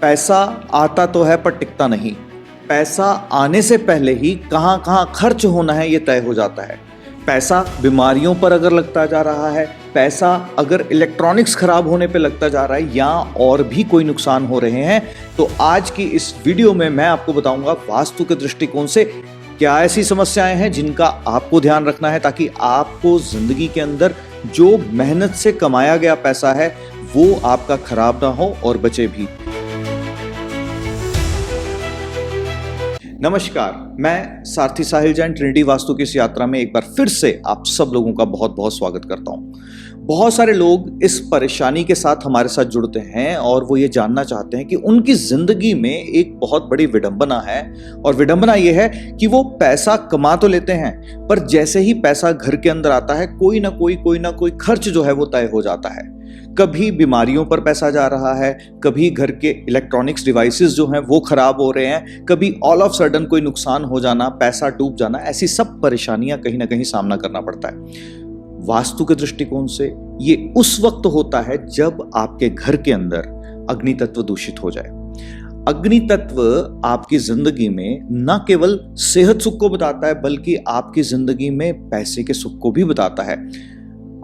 पैसा आता तो है पर टिकता नहीं। पैसा आने से पहले ही कहाँ कहाँ खर्च होना है ये तय हो जाता है। पैसा बीमारियों पर अगर लगता जा रहा है, पैसा अगर इलेक्ट्रॉनिक्स खराब होने पे लगता जा रहा है या और भी कोई नुकसान हो रहे हैं, तो आज की इस वीडियो में मैं आपको बताऊंगा वास्तु के दृष्टिकोण से क्या ऐसी समस्याएं हैं जिनका आपको ध्यान रखना है, ताकि आपको जिंदगी के अंदर जो मेहनत से कमाया गया पैसा है वो आपका खराब ना हो और बचे भी। नमस्कार, मैं सारथी साहिल जैन ट्रिनिटी वास्तु की इस यात्रा में एक बार फिर से आप सब लोगों का बहुत बहुत स्वागत करता हूं। बहुत सारे लोग इस परेशानी के साथ हमारे साथ जुड़ते हैं और वो ये जानना चाहते हैं कि उनकी जिंदगी में एक बहुत बड़ी विडंबना है, और विडंबना ये है कि वो पैसा कमा तो लेते हैं पर जैसे ही पैसा घर के अंदर आता है कोई ना कोई खर्च जो है वो तय हो जाता है। कभी बीमारियों पर पैसा जा रहा है, कभी घर के इलेक्ट्रॉनिक्स डिवाइसेस जो हैं वो खराब हो रहे हैं, कभी ऑल ऑफ सडन कोई नुकसान हो जाना, पैसा डूब जाना, ऐसी सब परेशानियां कहीं ना कहीं सामना करना पड़ता है। वास्तु के दृष्टिकोण से ये उस वक्त होता है जब आपके घर के अंदर अग्नि तत्व दूषित हो जाए। अग्नि तत्व आपकी जिंदगी में न केवल सेहत सुख को बताता है बल्कि आपकी जिंदगी में पैसे के सुख को भी बताता है।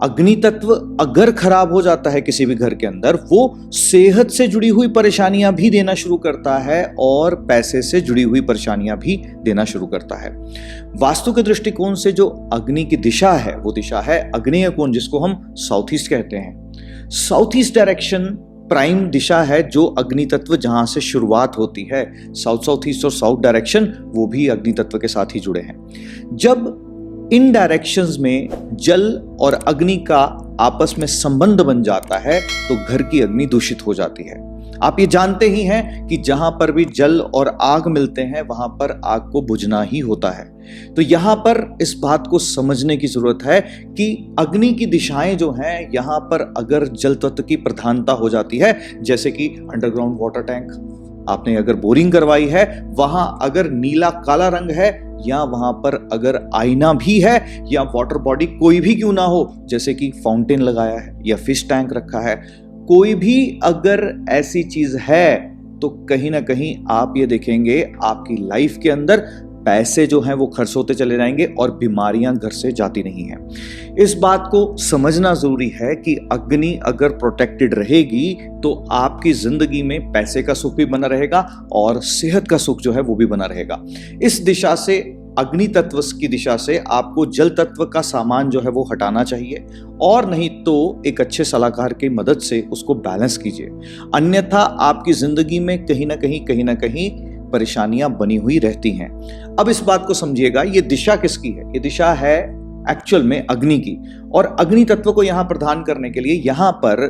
अग्नि तत्व अगर खराब हो जाता है किसी भी घर के अंदर, वो सेहत से जुड़ी हुई परेशानियां भी देना शुरू करता है और पैसे से जुड़ी हुई परेशानियां भी देना शुरू करता है। वास्तु के दृष्टिकोण से जो अग्नि की दिशा है वो दिशा है आग्नेय कोण, जिसको हम साउथ ईस्ट कहते हैं। साउथ ईस्ट डायरेक्शन प्राइम दिशा है जो अग्नि तत्व जहां से शुरुआत होती है। साउथ ईस्ट और साउथ डायरेक्शन वो भी अग्नि तत्व के साथ ही जुड़े हैं। जब इन डायरेक्शंस में जल और अग्नि का आपस में संबंध बन जाता है तो घर की अग्नि दूषित हो जाती है। आप ये जानते ही हैं कि जहां पर भी जल और आग मिलते हैं वहां पर आग को बुझना ही होता है। तो यहां पर इस बात को समझने की जरूरत है कि अग्नि की दिशाएं जो हैं, यहां पर अगर जल तत्व की प्रधानता हो जाती है, जैसे कि अंडरग्राउंड वाटर टैंक आपने अगर बोरिंग करवाई है, वहां अगर नीला काला रंग है, या वहां पर अगर आईना भी है, या वाटर बॉडी कोई भी क्यों ना हो, जैसे कि फाउंटेन लगाया है या फिश टैंक रखा है, कोई भी अगर ऐसी चीज है तो कहीं ना कहीं आप ये देखेंगे आपकी लाइफ के अंदर पैसे जो हैं वो खर्च होते चले जाएंगे और बीमारियां घर से जाती नहीं हैं। इस बात को समझना जरूरी है कि अग्नि अगर प्रोटेक्टेड रहेगी तो आपकी जिंदगी में पैसे का सुख भी बना रहेगा और सेहत का सुख जो है वो भी बना रहेगा। इस दिशा से, अग्नि तत्व की दिशा से आपको जल तत्व का सामान जो है वो हटाना चाहिए, और नहीं तो एक अच्छे सलाहकार की मदद से उसको बैलेंस कीजिए। अन्यथा आपकी जिंदगी में कहीं ना कहीं परेशानियां बनी हुई रहती हैं। अब इस बात को समझिएगा, ये दिशा किसकी है? ये दिशा है एक्चुअल में अग्नि की, और अग्नि तत्व को यहां प्रदान करने के लिए यहां पर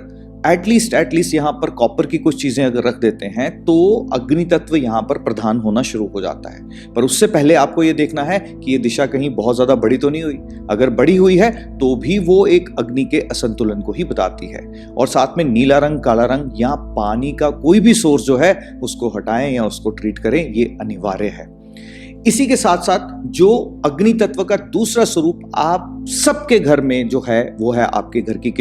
एटलीस्ट यहां पर कॉपर की कुछ चीजें अगर रख देते हैं तो अग्नि तत्व यहां पर प्रधान होना शुरू हो जाता है। पर उससे पहले आपको यह देखना है कि यह दिशा कहीं बहुत ज्यादा बड़ी तो नहीं हुई। अगर बड़ी हुई है तो भी वो एक अग्नि के असंतुलन को ही बताती है। और साथ में नीला रंग, काला रंग या पानी का कोई भी सोर्स जो है उसको हटाएं या उसको ट्रीट करें, ये अनिवार्य है। इसी के साथ साथ जो अग्नि तत्व का दूसरा स्वरूप आप सबके घर में जो है वो है आपके घर की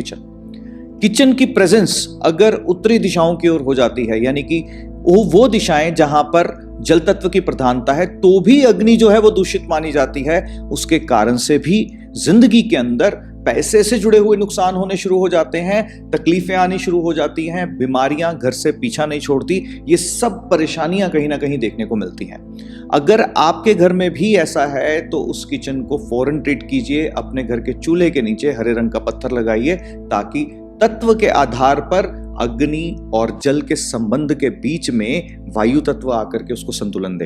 किचन की प्रेजेंस अगर उत्तरी दिशाओं की ओर हो जाती है, यानी कि वो दिशाएं जहां पर जल तत्व की प्रधानता है, तो भी अग्नि जो है वो दूषित मानी जाती है। उसके कारण से भी जिंदगी के अंदर पैसे से जुड़े हुए नुकसान होने शुरू हो जाते हैं, तकलीफें आनी शुरू हो जाती हैं, बीमारियां घर से पीछा नहीं छोड़ती। ये सब परेशानियां कहीं ना कहीं देखने को मिलती हैं। अगर आपके घर में भी ऐसा है तो उस किचन को फौरन ट्रीट कीजिए। अपने घर के चूल्हे के नीचे हरे रंग का पत्थर लगाइए ताकि तत्व के आधार पर अग्नि और जल के संबंध के बीच में वायु तत्व आकर के उसको संतुलन दे।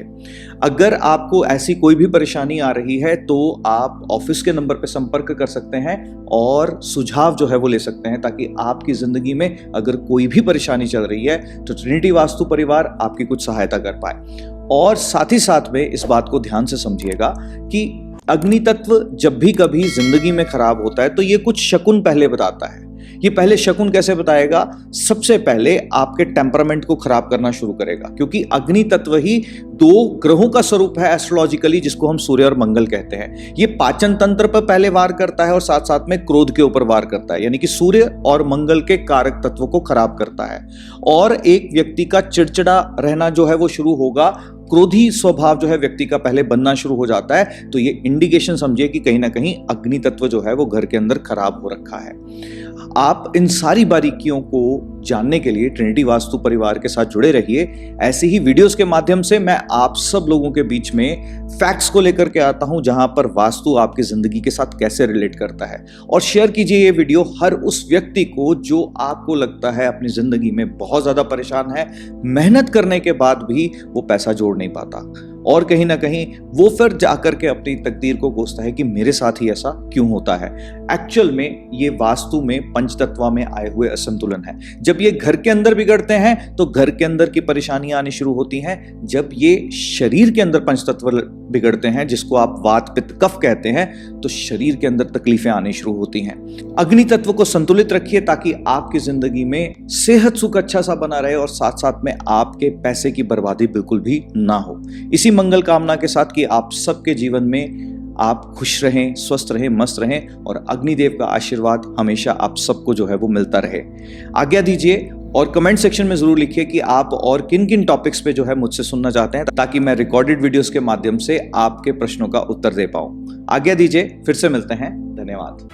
अगर आपको ऐसी कोई भी परेशानी आ रही है तो आप ऑफिस के नंबर पर संपर्क कर सकते हैं और सुझाव जो है वो ले सकते हैं, ताकि आपकी जिंदगी में अगर कोई भी परेशानी चल रही है तो ट्रिनिटी वास्तु परिवार आपकी कुछ सहायता कर पाए। और साथ ही साथ में इस बात को ध्यान से समझिएगा कि अग्नि तत्व जब भी कभी जिंदगी में खराब होता है तो ये कुछ शकुन पहले बताता है। ये पहले शकुन कैसे बताएगा? सबसे पहले आपके टेम्परामेंट को खराब करना शुरू करेगा, क्योंकि अग्नि तत्व ही दो ग्रहों का स्वरूप है एस्ट्रोलॉजिकली, जिसको हम सूर्य और मंगल कहते हैं। ये पाचन तंत्र पर पहले वार करता है और साथ साथ में क्रोध के ऊपर वार करता है, यानी कि सूर्य और मंगल के कारक तत्व को खराब करता है। और एक व्यक्ति का चिड़चिड़ा रहना जो है वो शुरू होगा, क्रोधी स्वभाव जो है व्यक्ति का पहले बनना शुरू हो जाता है। तो ये इंडिकेशन समझिए कि कहीं ना कहीं अग्नि तत्व जो है वो घर के अंदर खराब हो रखा है। आप इन सारी बारीकियों को जानने के लिए ट्रिनिटी वास्तु परिवार के साथ जुड़े रहिए। ऐसे ही वीडियोस के माध्यम से मैं आप सब लोगों के बीच में फैक्ट्स को लेकर के आता हूं, जहां पर वास्तु आपकी जिंदगी के साथ कैसे रिलेट करता है। और शेयर कीजिए ये वीडियो हर उस व्यक्ति को जो आपको लगता है अपनी जिंदगी में बहुत ज्यादा परेशान है, मेहनत करने के बाद भी वो पैसा जोड़ नहीं पाता, और कहीं ना कहीं वो फिर जाकर के अपनी तकदीर को कोसता है कि मेरे साथ ही ऐसा क्यों होता है। एक्चुअल में ये वास्तु में पंचतत्व में आए हुए असंतुलन है। जब ये घर के अंदर बिगड़ते हैं तो घर के अंदर की परेशानियां आनी शुरू होती हैं। जब ये शरीर के अंदर पंचतत्व बिगड़ते हैं, जिसको आप वात पित्त कफ कहते हैं, तो शरीर के अंदर तकलीफें आनी शुरू होती हैं। अग्नि तत्व को संतुलित रखिए ताकि आपकी जिंदगी में सेहत सुख अच्छा सा बना रहे और साथ साथ में आपके पैसे की बर्बादी बिल्कुल भी ना हो। इसी मंगल कामना के साथ कि आप सबके जीवन में आप खुश रहें, स्वस्थ रहें, मस्त रहें और अग्निदेव का आशीर्वाद हमेशा आप सबको जो है वो मिलता रहे। आज्ञा दीजिए और कमेंट सेक्शन में जरूर लिखिए कि आप और किन किन टॉपिक्स पे जो है मुझसे सुनना चाहते हैं, ताकि मैं रिकॉर्डेड वीडियोस के माध्यम से आपके प्रश्नों का उत्तर दे पाऊं। आज्ञा दीजिए, फिर से मिलते हैं। धन्यवाद।